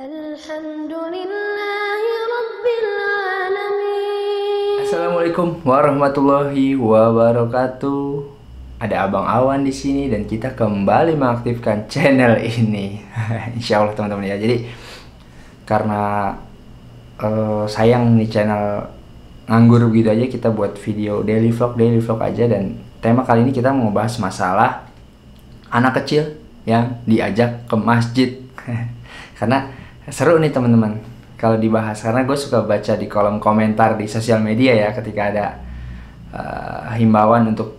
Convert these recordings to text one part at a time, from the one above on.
Alhamdulillahirobbilalamin. Assalamualaikum warahmatullahi wabarakatuh. Ada Abang Awan di sini dan kita kembali mengaktifkan channel ini. Insya Allah teman-teman ya. Jadi karena sayang nih channel nganggur begitu aja, kita buat video daily vlog aja. Dan tema kali ini kita mau bahas masalah anak kecil yang diajak ke masjid. Karena seru nih teman-teman kalau dibahas, karena gue suka baca di kolom komentar di sosial media ya, ketika ada himbauan untuk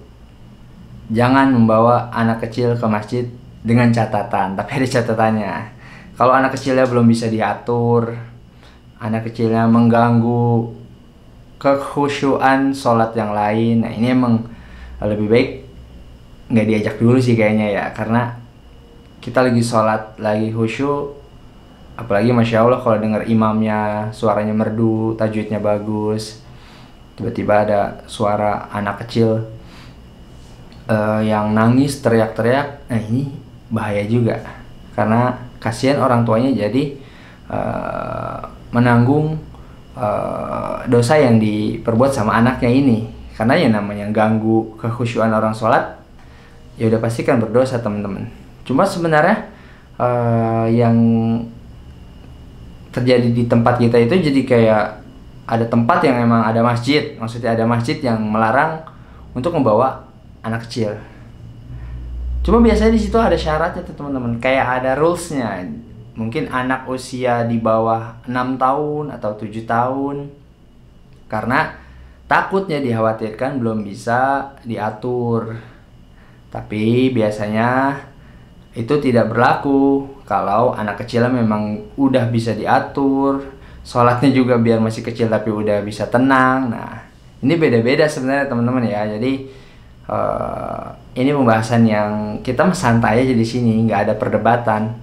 jangan membawa anak kecil ke masjid dengan catatan. Tapi ada catatannya, kalau anak kecilnya belum bisa diatur, anak kecilnya mengganggu kekhusyuan sholat yang lain, nah ini emang lebih baik nggak diajak dulu sih kayaknya ya. Karena kita lagi sholat, lagi khusyuk, apalagi Masya Allah kalau dengar imamnya suaranya merdu, tajwidnya bagus, tiba-tiba ada suara anak kecil yang nangis teriak-teriak, nah ini bahaya juga. Karena kasihan orang tuanya jadi menanggung dosa yang diperbuat sama anaknya ini. Karena ya namanya ganggu kekhusyuan orang sholat, ya udah pasti kan berdosa teman-teman. Cuma sebenarnya yang terjadi di tempat kita itu jadi kayak ada tempat yang emang ada masjid, maksudnya ada masjid yang melarang untuk membawa anak kecil. Cuma biasanya di situ ada syaratnya tuh teman-teman, kayak ada rulesnya. Mungkin anak usia di bawah 6 tahun atau 7 tahun, karena takutnya dikhawatirkan belum bisa diatur. Tapi biasanya itu tidak berlaku kalau anak kecilnya memang udah bisa diatur, sholatnya juga biar masih kecil tapi udah bisa tenang. Nah ini beda-beda sebenarnya teman-teman ya. Jadi ini pembahasan yang kita santai aja di sini, nggak ada perdebatan.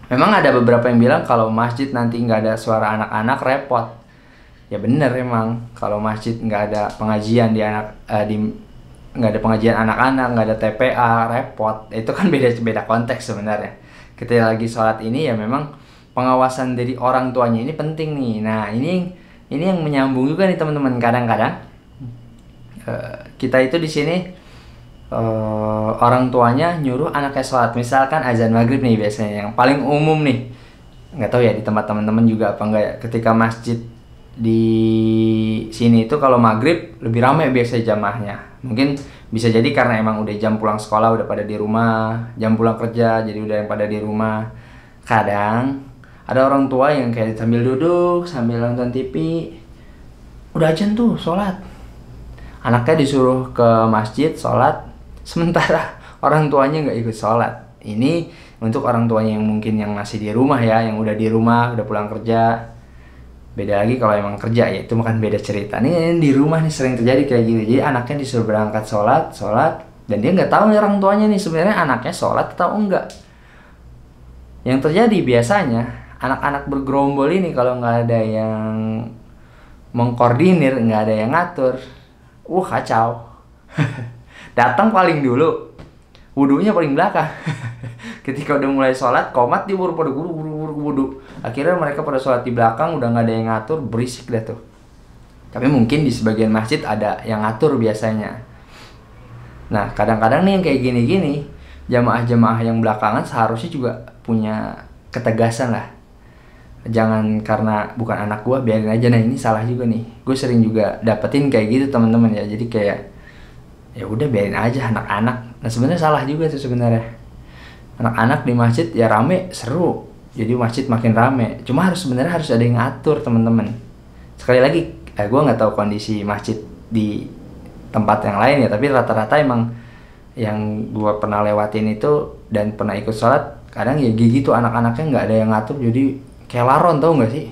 Memang ada beberapa yang bilang kalau masjid nanti nggak ada suara anak-anak repot. Ya bener emang, kalau masjid nggak ada pengajian nggak ada pengajian anak-anak, nggak ada TPA, repot. Itu kan beda konteks sebenarnya. Ketika lagi sholat ini ya memang pengawasan dari orang tuanya ini penting nih. Nah ini yang menyambung juga nih teman-teman. Kadang-kadang kita itu di sini orang tuanya nyuruh anaknya sholat. Misalkan azan maghrib nih biasanya yang paling umum nih. Nggak tahu ya di tempat teman-teman juga apa enggak ya. Ketika masjid di sini itu kalau maghrib lebih ramai biasanya jamaahnya. Mungkin bisa jadi karena emang udah jam pulang sekolah udah pada di rumah, jam pulang kerja jadi udah yang pada di rumah. Kadang ada orang tua yang kayak sambil duduk sambil nonton TV, udah ajan tuh sholat, anaknya disuruh ke masjid sholat, sementara orang tuanya nggak ikut sholat. Ini untuk orang tuanya yang mungkin yang masih di rumah ya, yang udah di rumah udah pulang kerja. Beda lagi kalau emang kerja ya, itu makan beda cerita. Nih di rumah nih sering terjadi kayak gitu. Jadi anaknya disuruh berangkat sholat, dan dia nggak tahu nih orang tuanya nih sebenarnya anaknya sholat atau enggak. Yang terjadi biasanya anak-anak bergerombol ini kalau nggak ada yang mengkoordinir, nggak ada yang ngatur, kacau. Datang paling dulu, wudunya paling belakang. Ketika udah mulai sholat, komat dia buru-buru wudu. Akhirnya mereka pada sholat di belakang, udah nggak ada yang ngatur, berisik dah tuh. Tapi mungkin di sebagian masjid ada yang ngatur biasanya. Nah kadang-kadang nih yang kayak gini-gini, jamaah-jamaah yang belakangan seharusnya juga punya ketegasan lah. Jangan karena bukan anak gua biarin aja. Nah ini salah juga nih. Gue sering juga dapetin kayak gitu teman-teman ya. Jadi kayak ya udah biarin aja anak-anak. Nah sebenarnya salah juga tuh sebenarnya. Anak-anak di masjid ya rame, seru. Jadi masjid makin rame. Cuma sebenarnya harus ada yang ngatur teman-teman. Sekali lagi, gue nggak tahu kondisi masjid di tempat yang lain ya. Tapi rata-rata emang yang gue pernah lewatin itu dan pernah ikut sholat, kadang ya gitu anak-anaknya nggak ada yang ngatur. Jadi kayak laron, tau nggak sih?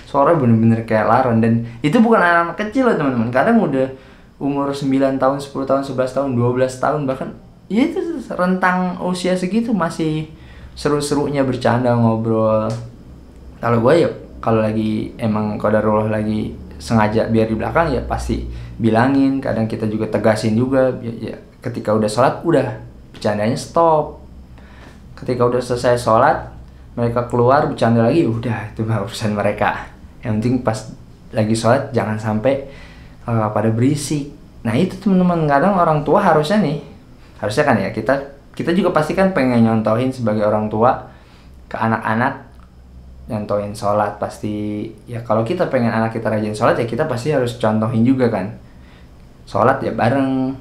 Suaranya bener-bener kayak laron. Dan itu bukan anak-anak kecil loh teman-teman. Kadang udah umur 9 tahun, 10 tahun, 11 tahun, 12 tahun bahkan. Ya itu rentang usia segitu masih seru-serunya bercanda ngobrol. Kalau gue ya kalau lagi emang qadarullah lagi sengaja biar di belakang ya pasti bilangin. Kadang kita juga tegasin juga ya, ketika udah sholat udah bercandanya stop. Ketika udah selesai sholat mereka keluar bercanda lagi, udah itu mah urusan mereka. Yang penting pas lagi sholat jangan sampai pada berisik. Nah itu teman-teman, kadang orang tua harusnya kan ya, kita juga pasti kan pengen nyontohin sebagai orang tua ke anak-anak, nyontohin sholat pasti ya. Kalau kita pengen anak kita rajin sholat ya kita pasti harus contohin juga kan, sholat ya bareng,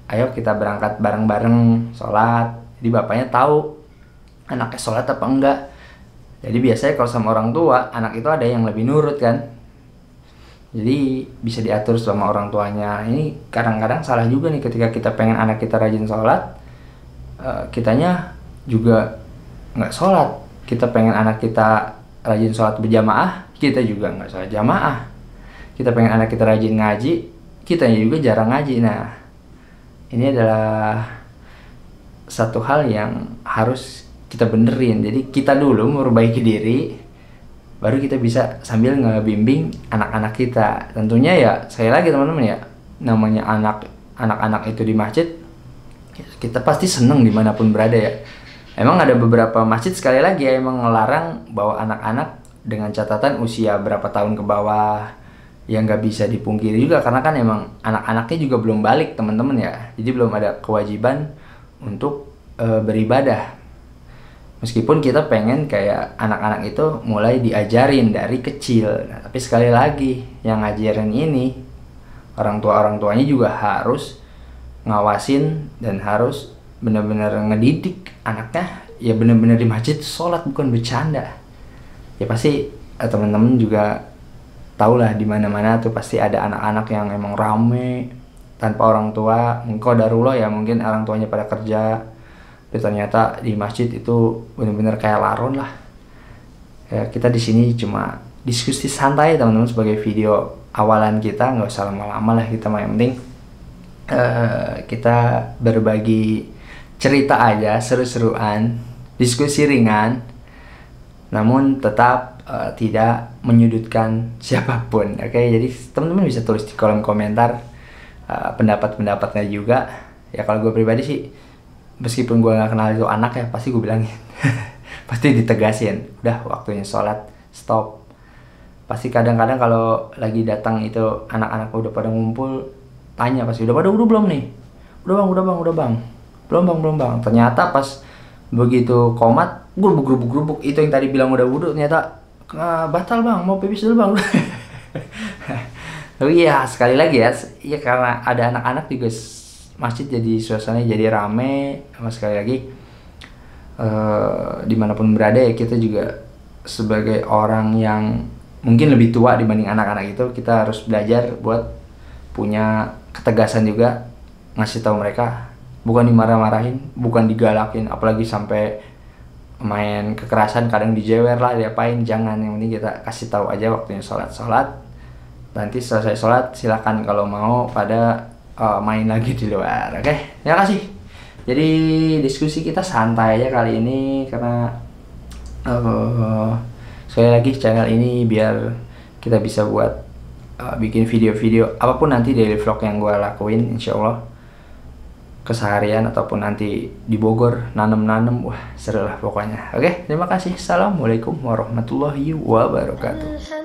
ayo kita berangkat bareng-bareng sholat, jadi bapaknya tahu anaknya sholat apa enggak. Jadi biasanya kalau sama orang tua, anak itu ada yang lebih nurut kan, jadi bisa diatur sama orang tuanya. Ini kadang-kadang salah juga nih, ketika kita pengen anak kita rajin sholat, kitanya juga nggak sholat. Kita pengen anak kita rajin sholat berjamaah, kita juga nggak sholat jamaah. Kita pengen anak kita rajin ngaji, kitanya juga jarang ngaji. Nah ini adalah satu hal yang harus kita benerin. Jadi kita dulu memperbaiki diri, baru kita bisa sambil ngebimbing anak-anak kita. Tentunya ya, sekali lagi teman-teman ya, namanya anak-anak itu di masjid, kita pasti seneng dimanapun berada ya. Emang ada beberapa masjid sekali lagi ya, emang ngelarang bawa anak-anak dengan catatan usia berapa tahun ke bawah. Yang nggak bisa dipungkiri juga, karena kan emang anak-anaknya juga belum balik teman-teman ya. Jadi belum ada kewajiban untuk beribadah. Meskipun kita pengen kayak anak-anak itu mulai diajarin dari kecil. Nah, tapi sekali lagi, yang ngajarin ini orang tuanya juga harus ngawasin dan harus benar-benar ngedidik anaknya ya, benar-benar di masjid sholat bukan bercanda. Ya pasti teman-teman juga tahulah di mana-mana tuh pasti ada anak-anak yang emang rame tanpa orang tua. Qadarullah ya, mungkin orang tuanya pada kerja, tapi ternyata di masjid itu benar-benar kayak laron lah. Ya, kita di sini cuma diskusi santai teman-teman sebagai video awalan kita, nggak usah lama-lama lah kita mah. Yang penting kita berbagi cerita aja, seru-seruan, diskusi ringan, namun tetap tidak menyudutkan siapapun. Oke, jadi teman-teman bisa tulis di kolom komentar pendapat-pendapatnya juga. Ya kalau gue pribadi sih, meskipun gue nggak kenal itu anak ya, pasti gue bilangin, pasti ditegasin, udah waktunya sholat, stop. Pasti kadang-kadang kalau lagi datang itu anak-anak udah pada ngumpul, tanya pasti udah pada wudu belum nih? Udah bang. Belum bang. Ternyata pas begitu komat, gerubuk itu yang tadi bilang udah wudu, ternyata batal bang, mau pipis dulu bang. Tapi ya sekali lagi ya karena ada anak-anak juga, masjid jadi suasananya jadi rame. Sama sekali lagi dimanapun berada ya, kita juga sebagai orang yang mungkin lebih tua dibanding anak-anak itu, kita harus belajar buat punya ketegasan juga, ngasih tahu mereka, bukan dimarah-marahin, bukan digalakin, apalagi sampai main kekerasan, kadang dijewer lah, diapain, jangan. Yang penting kita kasih tahu aja waktunya sholat. Nanti selesai sholat silakan kalau mau pada main lagi di luar. Oke, terima kasih. Jadi diskusi kita santai aja kali ini, karena sekali lagi channel ini biar kita bisa buat bikin video-video apapun nanti daily vlog yang gue lakuin, insya Allah keseharian ataupun nanti di Bogor nanem-nanem, wah seru lah pokoknya. Oke, terima kasih. Assalamualaikum warahmatullahi wabarakatuh.